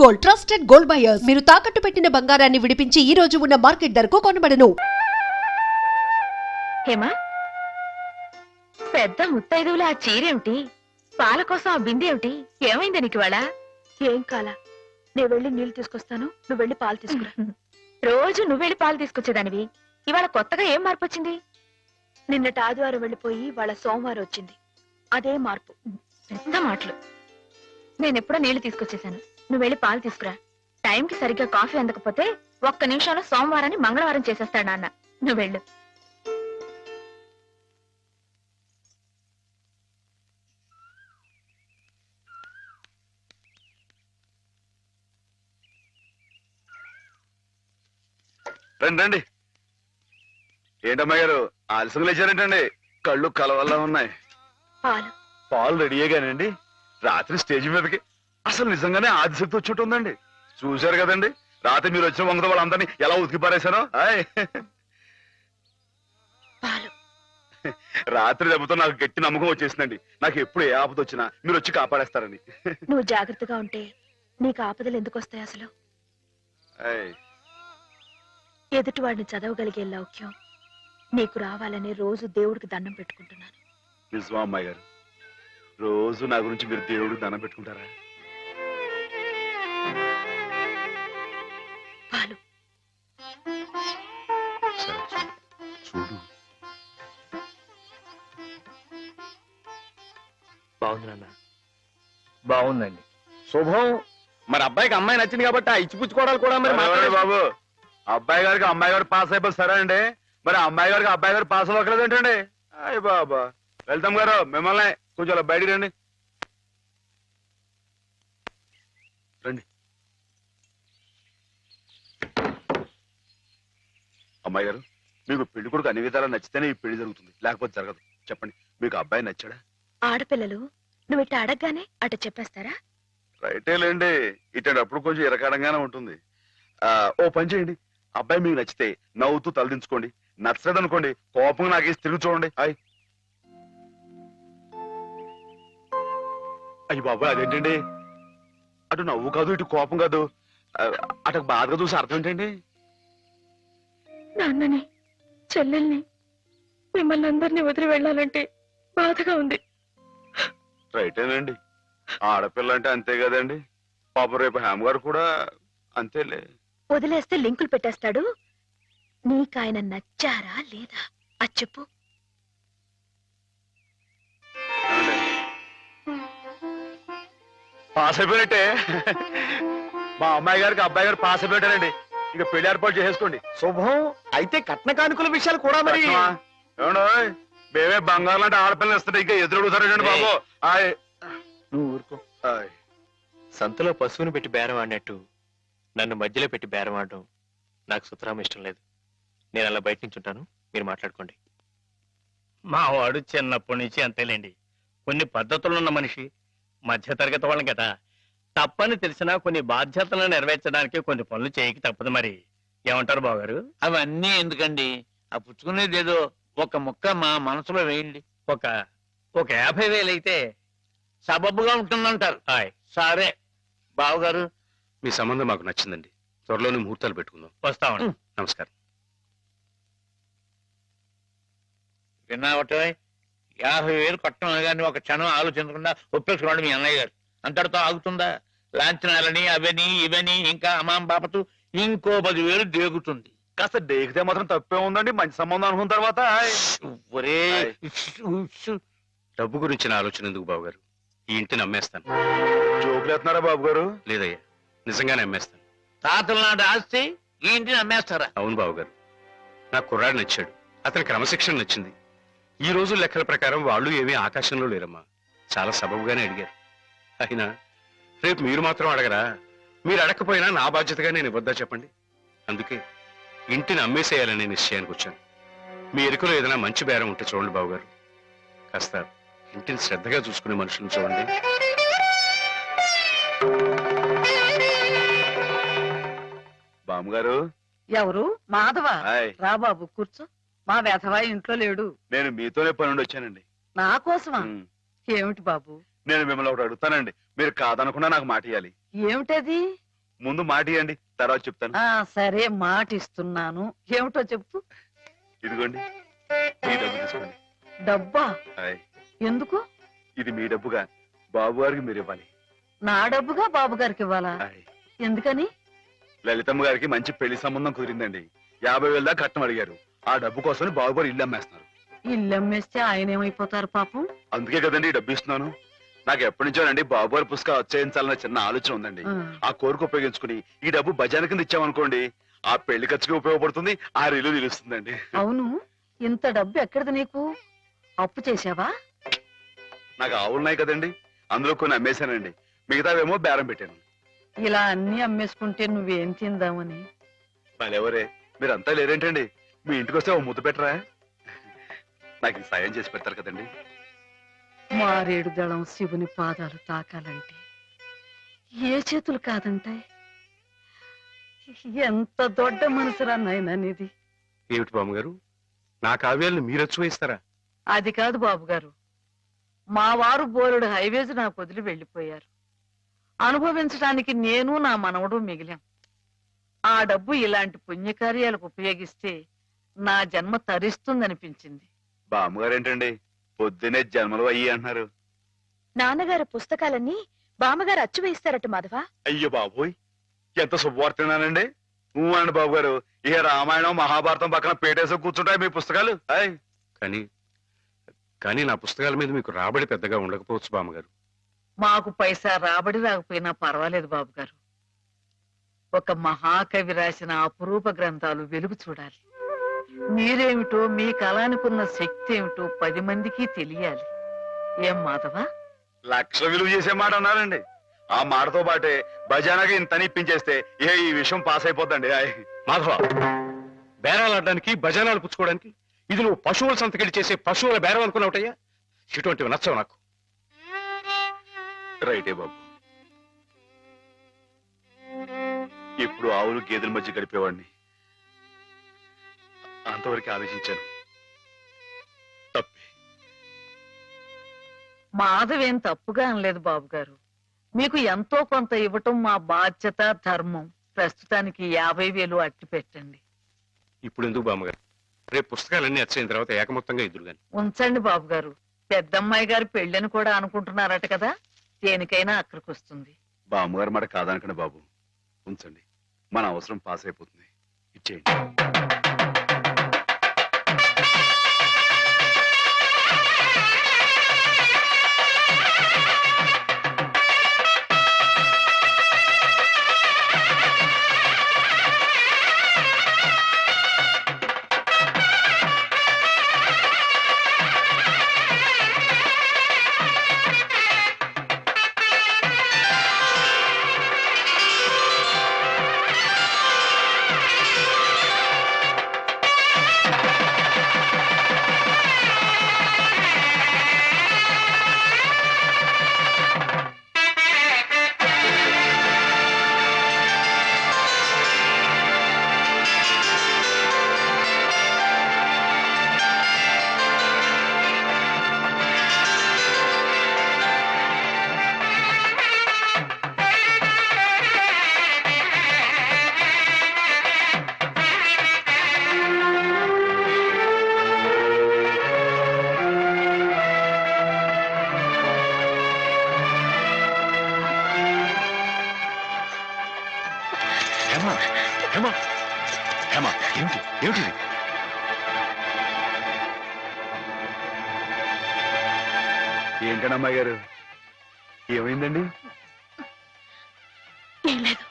Gold, trusted gold buyers. మీరు తాకట్టు పెట్టిన బంగారాన్ని విడిపించి ఈ రోజు ఉన్న మార్కెట్ ధరకు కొనబడను. హేమా, పెద్ద ముత్తైదువుల ఆ చీరేమిటి? పాల కోసం ఆ బిందె ఏమిటి? ఏమైంది నీకు ఇవాళ? ఏం కాలా, నేను వెళ్ళి నీళ్లు తీసుకొస్తాను, నువ్వు వెళ్ళి పాలు తీసుకురా. రోజు నువ్వెళ్ళి పాలు తీసుకొచ్చేదానివి, ఇవాళ కొత్తగా ఏం మార్పు వచ్చింది? నిన్నటి ఆదివారం వెళ్ళిపోయి వాళ్ళ సోమవారం వచ్చింది, అదే మార్పు. పెద్ద మాటలు. నేనెప్పుడో నీళ్లు తీసుకొచ్చేసాను, నువ్వు వెళ్ళి పాలు తీసుకురా. టైంకి సరిగ్గా కాఫీ అందకపోతే ఒక్క నిమిషంలో సోమవారాన్ని మంగళవారం చేసేస్తాడు నాన్న. నువ్వు వెళ్ళు. రండి రండి. ఏంటమ్మాయి గారు ఆలస్యం లేచారేంటండి? కళ్ళు కలవల్లా ఉన్నాయి. పాలు పాలు రెడీయేగానండి. రాత్రి స్టేజ్ మీదకి అసలు నిజంగానే ఆదిశక్తి వచ్చేట్టుందండి. చూశారు కదండి రాత్రి మీరు వచ్చిన వంగతో వాళ్ళందరినీ ఎలా ఉతికి పారేశారో. పాలు రాత్రి దెబ్బతో నాకు గట్టి నమ్మకం వచ్చేసిందండి. నాకు ఎప్పుడు ఏ ఆపద వచ్చినా మీరు వచ్చి కాపాడేస్తారని. నువ్వు జాగ్రత్తగా ఉంటే నీకు ఆపదలు ఎందుకు వస్తాయి? అసలు ఎదుటివాడిని చదవగలిగే లౌక్యం నీకు రావాలని రోజు దేవుడికి దండం పెట్టుకుంటున్నాను. నిజమా అమ్మాయి గారు? రోజు నా గురించి మీరు దేవుడికి దండం పెట్టుకుంటారా? పాలు చూడు. బాగుంది నాన్న, బాగుందండి. శుభం. మరి అబ్బాయికి అమ్మాయి నచ్చింది కాబట్టి ఆ ఇచ్చిపుచ్చుకోవడాలు కూడా మరి బాబు, అబ్బాయి గారికి అమ్మాయి గారు పాస్ అయిపోయి సరే అండి, మరి అమ్మాయి గారికి అబ్బాయి గారు పాస్ అవ్వకలేదు ఏంటండి? అయ్య బాబా. వెళ్తాం గారు, మిమ్మల్ని కొంచెం అలా బయటికి రండి. రండి. అమ్మాయి గారు, మీకు పెళ్లి కొడుకు అన్ని విధాలా నచ్చితేనే ఈ పెళ్లి జరుగుతుంది, లేకపోతే జరగదు. చెప్పండి, మీకు అబ్బాయి నచ్చాడా? ఆడపిల్లలు నువ్వు ఇట్ట అడగగానే అట చెప్పేస్తారా? రైటేలేండి, ఇటప్పుడు కొంచెం ఇరకాడంగానే ఉంటుంది. ఓ పని చేయండి, అబ్బాయి మీకు నచ్చితే నవ్వుతూ తలదించుకోండి, నచ్చలేదనుకోండి కోపంగా నాకేసి తిరిగి చూడండి. అయ్యి బాబాయ్, అదేంటండి? అటు నవ్వు కాదు, ఇటు కోపం కాదు, అటు బాధగా చూసి అర్థం ఏంటండి? నాన్నని, చెల్లెల్ని, మిమ్మల్ని అందరినీ వదిలి వెళ్ళాలంటే బాధగా ఉంది. రైటేనండి, ఆడపిల్ల అంటే అంతే కదండి. పాపం రేపు హేమ గారు కూడా అంతేలే. వదిలేస్తే లింకులు పెట్టేస్తాడు. నీకాయన నచ్చారా లేదా అది చెప్పు. పాస్ అయిపోయినట్టే. మా అమ్మాయి గారికి అబ్బాయి గారు పాస్ అయిపోయారండి. ఇక పెళ్లి ఏర్పాటు చేసేసుకోండి. శుభం. అయితే కట్న కానుకల విషయాలు కూడా మరి ఏమండో, మేమే బంగారం అంటే ఆడపిల్లలు ఇస్తుంటే ఇంకా ఎదురుడుతారండి బాబు. నువ్వు ఊరుకో. సంతలో పశువుని పెట్టి బేరం ఆడినట్టు నన్ను మధ్యలో పెట్టి బేరం ఆడడం నాకు సుతరాం ఇష్టం లేదు. నేను అలా బయట నుంచి ఉంటాను, మీరు మాట్లాడుకోండి. మా వాడు చిన్నప్పటి నుంచి అంతేలేండి. కొన్ని పద్ధతులున్న మనిషి, మధ్యతరగతి వాళ్ళం కదా. తప్పని తెలిసినా కొన్ని బాధ్యతలను నెరవేర్చడానికి కొన్ని పనులు చేయక తప్పదు. మరి ఏమంటారు బావగారు? అవన్నీ ఎందుకండి, ఆ పుచ్చుకునేది ఏదో ఒక ముక్క మా మనసులో వేయండి. ఒక 50,000 అయితే సబబుగా ఉంటుందంటారు. సరే బావగారు, మీ సంబంధం మాకు నచ్చిందండి. త్వరలోనే ముహూర్తాలు పెట్టుకుందాం. వస్తామండి. నమస్కారం. విన్నావటే, 50,000 కట్టడం కానీ ఒక క్షణం ఆలోచించకుండా ఒప్పేసుకోండి మీ అన్నయ్య గారు. అంతటితో ఆగుతుందా? లాంఛనాలని అవని ఇవని ఇంకా అమాం బాపతు ఇంకో 10,000 దేగుతుంది. కాస్త డేకితే మాత్రం తప్పే ఉందండి, మంచి సంబంధం అనుకున్న తర్వాత. ఒరే డబ్బు గురించిన ఆలోచన ఎందుకు బాబుగారు? ఈ ఇంటిని అమ్మేస్తాను. జోకులేస్తున్నారా బాబు గారు? లేదయ్యా, నిజంగానే అమ్మేస్తాను. తాతల నాటి ఆస్తి ఈ ఇంటిని అమ్మేస్తారా? అవును బాబుగారు, నాకు కుర్రాడు నచ్చాడు, అతని క్రమశిక్షణ నచ్చింది. ఈ రోజు లెక్కల ప్రకారం వాళ్ళు ఏమీ ఆకాశంలో లేరమ్మా, చాలా సబబుగానే అడిగారు. అయినా రేపు మీరు మాత్రం అడగరా? మీరు అడగకపోయినా నా బాధ్యతగా నేను ఇవ్వద్దా చెప్పండి? అందుకే ఇంటిని అమ్మేసేయాలనే నిశ్చయానికి వచ్చాను. మీ ఎరుకలో ఏదైనా మంచి బేరం ఉంటే చూడండి బాబుగారు. కాస్త ఇంటిని శ్రద్ధగా చూసుకునే మనుషులను చూడండి. బామ్మగారు. ఎవరు? మాధవ. రా బాబు కూర్చో. మా వెధవా ఇంట్లో లేడు. నేను మీతోనే పనుండి వచ్చానండి. నా కోసమా? ఏమిటి బాబు? నేను మిమ్మల్ని ఒకటి అడుగుతానండి, మీరు కాదనకుండా నాకు మాట ఇవ్వాలి. ఏమిటది? ముందు మాట ఇవ్వండి, తర్వాత చెప్తాను. సరే మాట ఇస్తున్నాను. ఏమిటో చెప్పు. ఇదిగోండి, మీ డబ్బు తీసుకోండి. డబ్బా? హాయ్. ఎందుకు? ఇది మీ డబ్బుగా బాబు గారికి మీరు ఇవ్వాలి. నా డబ్బుగా బాబు గారికి ఇవ్వాలా? హాయ్. ఎందుకని? లలితమ్మ గారికి మంచి పెళ్లి సంబంధం కుదిరిందండి. 50,000 దాకా కట్నం అడిగారు. ఆ డబ్బు కోసం బాబు గారు ఇల్లు అమ్మేస్తున్నారు. ఇల్లు అమ్మేస్తే ఆయన ఏమైపోతారు పాపం? అందుకే కదండి ఈ డబ్బు ఇస్తున్నాను. నాకు ఎప్పటి నుంచోనండి బాబు గారి పుస్తకం వచ్చేయించాలన్న చిన్న ఆలోచన ఉందండి. ఆ కోరిక ఉపయోగించుకుని ఈ డబ్బు బజార్ కింద ఇచ్చామనుకోండి, ఆ పెళ్లి ఖర్చుకి ఉపయోగపడుతుంది, ఆ ఇల్లు నిలుస్తుందండి. అవును, ఇంత డబ్బు ఎక్కడిది నీకు? అప్పు చేశావా? నాకు ఆవులున్నాయి కదండి, అందులో కొన్ని అమ్మేశానండి. మిగతావేమో బేరం పెట్టాను. ఇలా అన్ని అమ్మేసుకుంటే నువ్వేం తిందామని? మళ్ళెవరే మీరంతా లేరేంటండి? మీ ఇంటికి వస్తే ఓ ముద్దు పెట్టరా? నాకు ఈ సాయం చేసి పెడతారు కదండి. మారేడు దళం శివుని పాదాలు తాకాలంటే ఏ చేతులు కాదంటాయి? ఎంత దొడ్డ మనసురా నాయనా నీది. ఏమిటి బామ్మగారు, నా కావ్యాలను మీరు వచ్చి అది కాదు బాబు గారు, మా వారు బోలుడు హైవేస్ నాకు వదిలి వెళ్ళిపోయారు. అనుభవించడానికి నేను నా మనవడు మిగిలాం. ఆ డబ్బు ఇలాంటి పుణ్యకార్యాలకు ఉపయోగిస్తే నా జన్మ తరిస్తుందనిపించింది. బామ్మగారేంటండి పొద్దునే జన్మలు అయ్యి అంటున్నారు? నాన్నగారు పుస్తకాలన్నీ బామ్మగారు అచ్చు వేయిస్తారట మాధవ. అయ్యో బాబోయ్, ఎంత శుభవార్తేనానండి. అనండి బాబు గారు, ఇక రామాయణం మహాభారతం పక్కన పేటేసి కూర్చుంటాయి మీ పుస్తకాలు. కానీ కానీ నా పుస్తకాల మీద మీకు రాబడి పెద్దగా ఉండకపోవచ్చు బామ్మగారు. మాకు పైసా రాబడి రాకపోయినా పర్వాలేదు బాబు గారు. ఒక మహాకవి రాసిన అపురూప గ్రంథాలు వెలుగు చూడాలి. మీరేమిటో, మీ కళానికున్న శక్తి ఏమిటో 10 మందికి తెలియాలి. ఏం మాధవ? 1,00,000 విలువ చేసే మాట అన్నారండి. ఆ మాటతో పాటే భజానాగా ఇంత ఇప్పించేస్తే ఈ విషయం పాస్ అయిపోద్దండి. మాధవ, బేరాలు ఆడడానికి భజనాలు పుచ్చుకోవడానికి ఇది నువ్వు పశువుల సంతకెళ్ళి చేసే పశువుల బేరం అనుకున్నావుటయ్యా? ఇటువంటివి నచ్చవు నాకు. రైటే బాబు, ఇప్పుడు ఆవులు గేదెల మధ్య గడిపేవాడిని. అంతవరకు ఆలోచించాను. తప్పే. మాధవేం తప్పుగా అనలేదు బాబు గారు. మీకు ఎంతో కొంత ఇవ్వటం మా బాధ్యత, ధర్మం. ప్రస్తుతానికి 50,000 అట్టి పెట్టండి. ఇప్పుడు ఎందుకు బామ్మగారు? రేపు పుస్తకాలన్నీ వచ్చైన తర్వాత ఏకమొత్తంగా ఎదురుగాని ఉంచండి బాబు గారు. పెద్దమ్మాయి గారి పెళ్ళని కూడా అనుకుంటున్నారట కదా, దేనికైనా అక్కడికి వస్తుంది. బామ్మగారు మాట కాదనకండి బాబు, ఉంచండి. మన అవసరం పాస్ అయిపోతుంది. ఇచ్చేయండి. ఏమిటి? ఏంటండి అమ్మాయి గారు, ఏమైందండి? ఏం లేదు.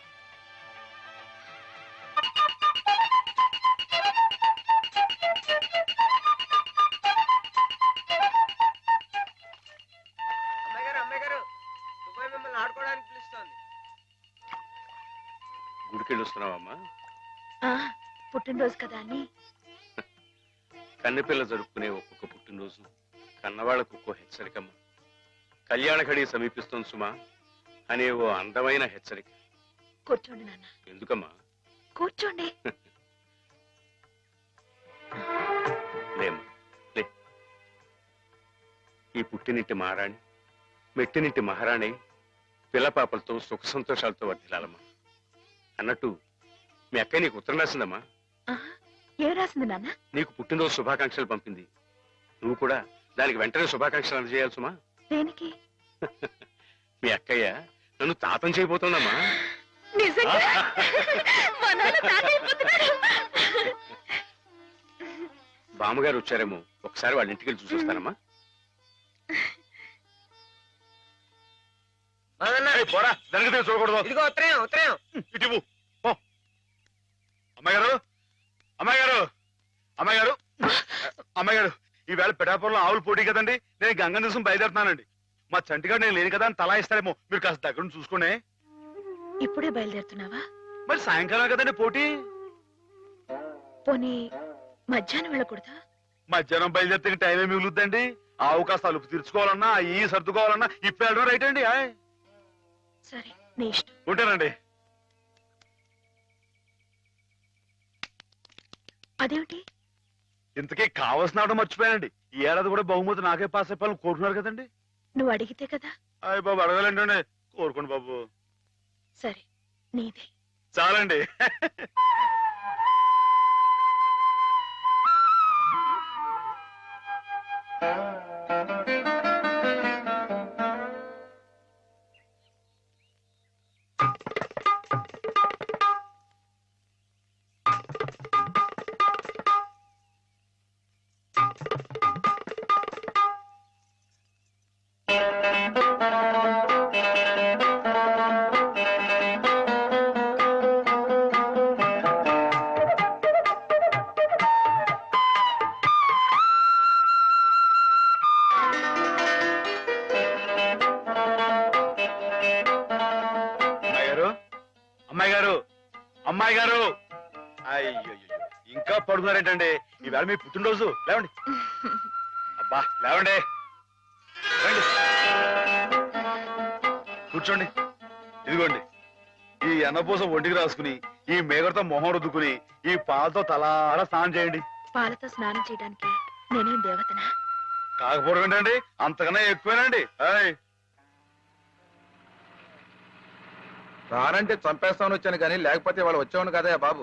గుడికెళ్ళి వస్తున్నావమ్మా? పుట్టినరోజు కదా అని. కన్నెపిల్ల జరుపుకునే ఒక్కొక్క పుట్టినరోజు కన్నవాళ్లకు ఒక్కో హెచ్చరికమ్మ. కళ్యాణ ఘడి సమీపిస్తుంది సుమా అనే ఓ అందమైన హెచ్చరిక. కూర్చోండి నాన్న. ఎందుకమ్మా? కూర్చోండి. లేమ్మా, లే. ఈ పుట్టినింటి మహారాణి, మెట్టినింటి మహారాణి పిల్లపాపలతో సుఖ సంతోషాలతో వర్ధిల్లాలమ్మా. అన్నట్టు మీ అక్కయ్య నీకు ఉత్తరం రాసిందమ్మా. ఆహా, ఏం రాసింది నాన్న? నీకు పుట్టినరోజు శుభాకాంక్షలు పంపింది. నువ్వు కూడా దానికి వెంటనే శుభాకాంక్షలు అందజేయాలి సుమా. దేనికి? మీ అక్కయ్య నన్ను తాతం చేయబోతోందమ్మా. నిజంగా? మా నాన్న తాత అయిపోతున్నాడు. బామ్మగారు వచ్చారేమో, ఒకసారి వాళ్ళ ఇంటికి వెళ్ళి చూసొస్తానమ్మా. పోరా, జరిగితే చూడకూడదు. ఇదిగో ఉత్తరం ఉత్తరం. ఇటు ఇవ్వు. పో. అమ్మాయి గారు, అమ్మాయి గారు, అమ్మాయి గారు, అమ్మాయి గారు, ఈవేళ పిఠాపురంలో ఆవులు పోటీ కదండి. నేను గంగ దిశం బయలుదేరుతున్నానండి. మా చంటిగాడు నేను లేని కదా అని తలా ఇస్తాడేమో, మీరు కాస్త దగ్గర నుంచి చూసుకోండి. ఇప్పుడే బయలుదేరుతున్నావా? మరి సాయంకాలం కదండి పోటీ. పోనీ మధ్యాహ్నం వెళ్ళకూడదా? మధ్యాహ్నం బయలుదేరితే టైం ఏమి మిగులుద్దండి. ఆవు కాస్త అలుపు తీర్చుకోవాలన్నా, ఈ సర్దుకోవాలన్నా ఇప్పుడు వెళ్ళడం రైట్ అండి. సరే, నీ ఇష్టం. ఉంటానండి. అదేమిటి? ఇంతకీ కావాల్సిన ఆవిడ మర్చిపోయానండి. ఈ ఏడాది కూడా బహుమతి నాకే పాస్ అయిపోవాలని కోరుకున్నారు కదండి. నువ్వు అడిగితే కదా. అయ్య బాబు, అడగాలండి. కోరుకోండి బాబు. సరే, నీదే. చాలండి. అమ్మాయి గారు, అమ్మాయి గారు, అయ్యో ఇంకా పడుకున్నారేంటండి? ఈవేళ మీ పుట్టినరోజు. లేవండి. అబ్బా లేవండి, రండి, కూర్చోండి. ఇదిగోండి, ఈ ఎన్నపూస ఒంటికి రాసుకుని, ఈ మేగడతో మొహం రుద్దుకుని, ఈ పాలతో తలారా స్నానం చేయండి. పాలతో స్నానం చేయడానికి నేనేం దేవతనా? కాకపోవడం ఏంటండి, అంతకన్నా ఎక్కువేనండి. రానంటే చంపేస్తామని వచ్చాను కానీ లేకపోతే వాళ్ళు వచ్చేవాడు కదా బాబు.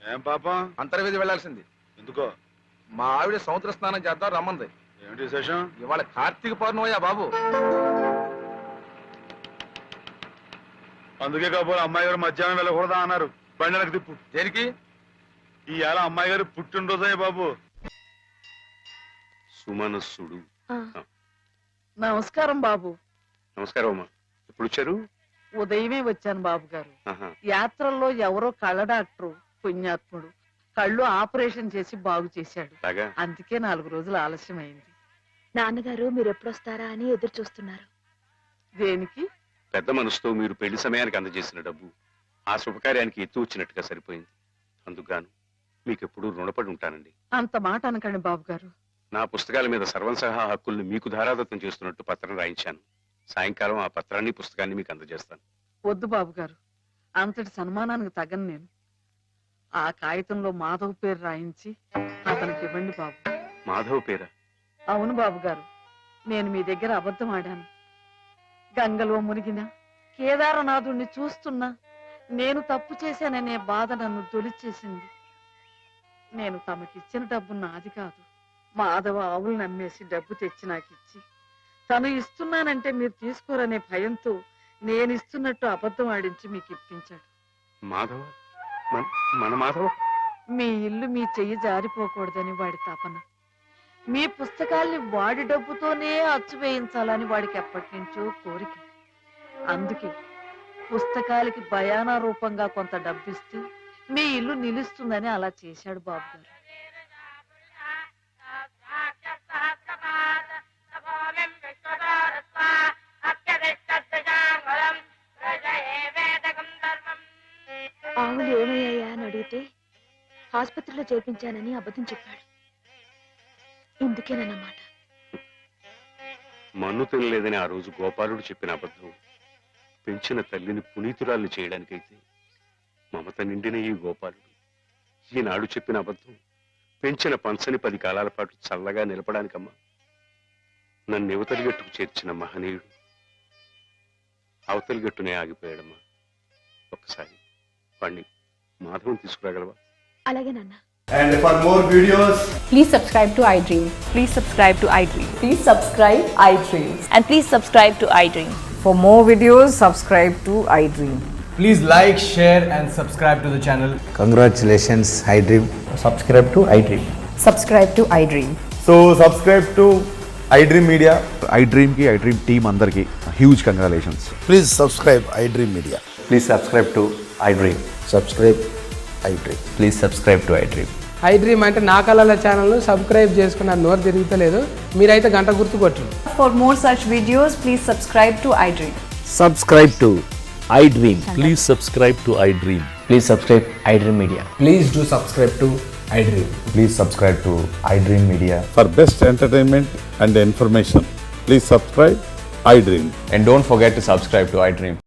ఏం పాపం? అంతర్వేది వెళ్లాల్సింది. ఎందుకో? మా ఆవిడ సముద్ర స్నానం చేద్దాం రమ్మంది. ఏమిటి విశేషం? ఇవాళ కార్తీక పౌర్ణమయ్యా బాబు. అందుకే కాబోలు అమ్మాయి గారు మధ్యాహ్నం వెళ్ళకూడదా అన్నారు. బండి వెనక్కి తిప్పు. దేనికి? ఈ ఏళ అమ్మాయి గారు పుట్టినరోజే బాబు. సుమనస్సుడు. నమస్కారం బాబు. నమస్కారం అమ్మా. ఎప్పుడు వచ్చారు? ఉదయమే వచ్చాను బాబు గారు. ఆహా. యాత్రల్లో ఎవరో కళ్ళ డాక్టరు పుణ్యాత్ముడు కళ్ళు ఆపరేషన్ చేసి బాగు చేశాడు. అలాగా? అందుకే 4 రోజులు ఆలస్యమైంది. నాన్నగారు మీరు ఎప్పుడొస్తారా అని ఎదురు చూస్తున్నారు. దేనికి? పెద్ద మనసుతో మీరు పెళ్లి సమయానికి అందజేసిన డబ్బు ఆ శుభకార్యానికి ఎత్తు వచ్చినట్టుగా సరిపోయింది. అందుకుగాను మీకెప్పుడు రుణపడి ఉంటానండి. అంత మాట అనకండి బాబు గారు. నా పుస్తకాల మీద సర్వం సహా హక్కుల్ని మీకు ధారాదత్తం చేస్తున్నట్టు పత్రం రాయించాను. సాయంకాలం ఆ పత్రాన్ని పుస్తకాన్ని మీకు అందజేస్తాను. వద్దు బాబు గారు, అంతటి సన్మానానికి తగను నేను. ఆ కాగితంలో మాధవ్ పేరు రాయించి అతనికి ఇవ్వండి బాబు. మాధవ్ పేరా? అవును బాబు గారు, నేను మీ దగ్గర అబద్ధం ఆడాను. గంగలో మునిగిన కేదారనాథుణ్ణి చూస్తున్నా నేను తప్పు చేశాననే బాధ నన్ను తొలిచేసింది. నేను తమకిచ్చిన డబ్బు నాది కాదు. మాధవ ఆవులు నమ్మేసి డబ్బు తెచ్చి నాకిచ్చి తను ఇస్తున్నానంటే మీరు తీసుకోరనే భయంతో నేను ఇస్తున్నట్టు అబద్ధం ఆడించి మీకు ఇప్పించాడు. మాధవ? మన మాధవ? మీ ఇల్లు మీ చెయ్యి జారిపోకూడదని వాడి తపన. మీ పుస్తకాల్ని వాడి డబ్బుతోనే అచ్చు వేయించాలని వాడికి ఎప్పటి నుంచో కోరిక. అందుకే పుస్తకాలకి బయానా రూపంగా కొంత డబ్బిస్తే మీ ఇల్లు నిలుస్తుందని అలా చేశాడు బాబు గారు. ఆవులు ఏమయ్యాయా అని అడిగితే ఆసుపత్రిలో చేర్పించానని అబద్ధం చెప్పాడు. ఇందుకేనన్నమాట. మన్ను తినలేదని ఆ రోజు గోపాలుడు చెప్పిన అబద్ధం పెంచిన తల్లిని పునీతురాల్ని చేయడానికైతే మమత నిండిన ఈ గోపాలుడు ఈనాడు చెప్పిన అబద్ధం పెంచిన పంచని 10 కాలాల పాటు చల్లగా నిలపడానికమ్మా. నన్ను యువతలి గట్టుకు చేర్చిన మహనీయుడు అవతలి గట్టునే ఆగిపోయాడమ్మా. వాడిని మాధవం తీసుకురాగలవా? అలాగే నాన్న. And for more videos, Please subscribe to iDream. Please subscribe to iDream. Please subscribe iDream. And please subscribe to iDream. For more videos, subscribe to iDream. Please like, share and subscribe to the channel. Congratulations, iDream. Subscribe to iDream. Subscribe to iDream. So subscribe to iDream Media. iDream ki iDream team andarki huge congratulations. Please subscribe iDream Media. Please subscribe to iDream. Subscribe iDream. Please subscribe to iDream. iDream అంటే నా కళల ఛానల్ను subscribe చేసుకున్న నోరు తిరుగుతలేదు. మీరైతే గంట గుర్తు కొట్టండి. For more such videos, please subscribe to iDream. Subscribe to iDream. Please subscribe to iDream. Please subscribe iDream media. Please do subscribe to iDream. Please subscribe to iDream Media. For best entertainment and information, please subscribe iDream. And don't forget to subscribe to iDream.